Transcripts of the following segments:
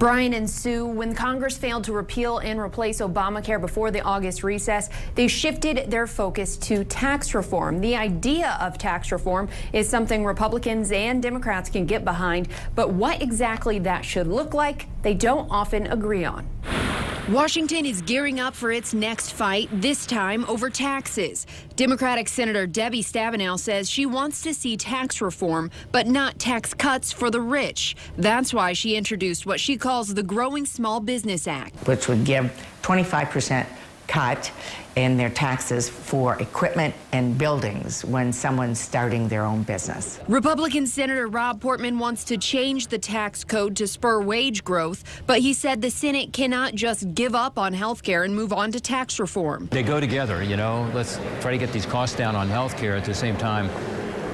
Brian and Sue, when Congress failed to repeal and replace Obamacare before the August recess, they shifted their focus to tax reform. The idea of tax reform is something Republicans and Democrats can get behind, but what exactly that should look like, they don't often agree on. Washington is gearing up for its next fight, this time over taxes. Democratic Senator Debbie Stabenow says she wants to see tax reform, but not tax cuts for the rich. That's why she introduced what she calls the Growing Small Business Act, which would give 25% cut in their taxes for equipment and buildings when someone's starting their own business. Republican Senator Rob Portman wants to change the tax code to spur wage growth, but he said the Senate cannot just give up on health care and move on to tax reform. They go together, you know. Let's try to get these costs down on health care. At the same time,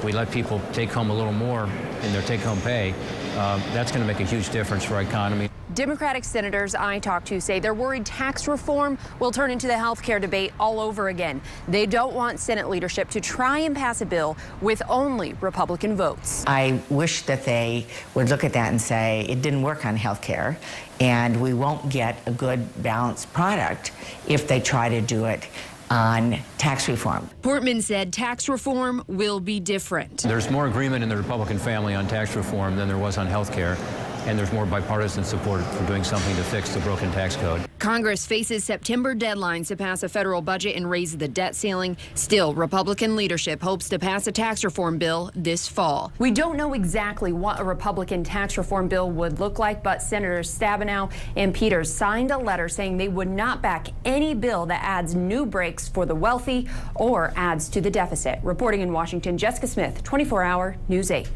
we let people take home a little more in their take-home pay. That's going to make a huge difference for our economy. Democratic senators I talked to say they're worried tax reform will turn into the health care debate all over again. They don't want Senate leadership to try and pass a bill with only Republican votes. I wish that they would look at that and say it didn't work on health care, and we won't get a good balanced product if they try to do it on tax reform. Portman said tax reform will be different. There's more agreement in the Republican family on tax reform than there was on health care, and there's more bipartisan support for doing something to fix the broken tax code. Congress faces September deadlines to pass a federal budget and raise the debt ceiling. Still, Republican leadership hopes to pass a tax reform bill this fall. We don't know exactly what a Republican tax reform bill would look like, but Senators Stabenow and Peters signed a letter saying they would not back any bill that adds new breaks for the wealthy or adds to the deficit. Reporting in Washington, Jessica Smith, 24 Hour News 8.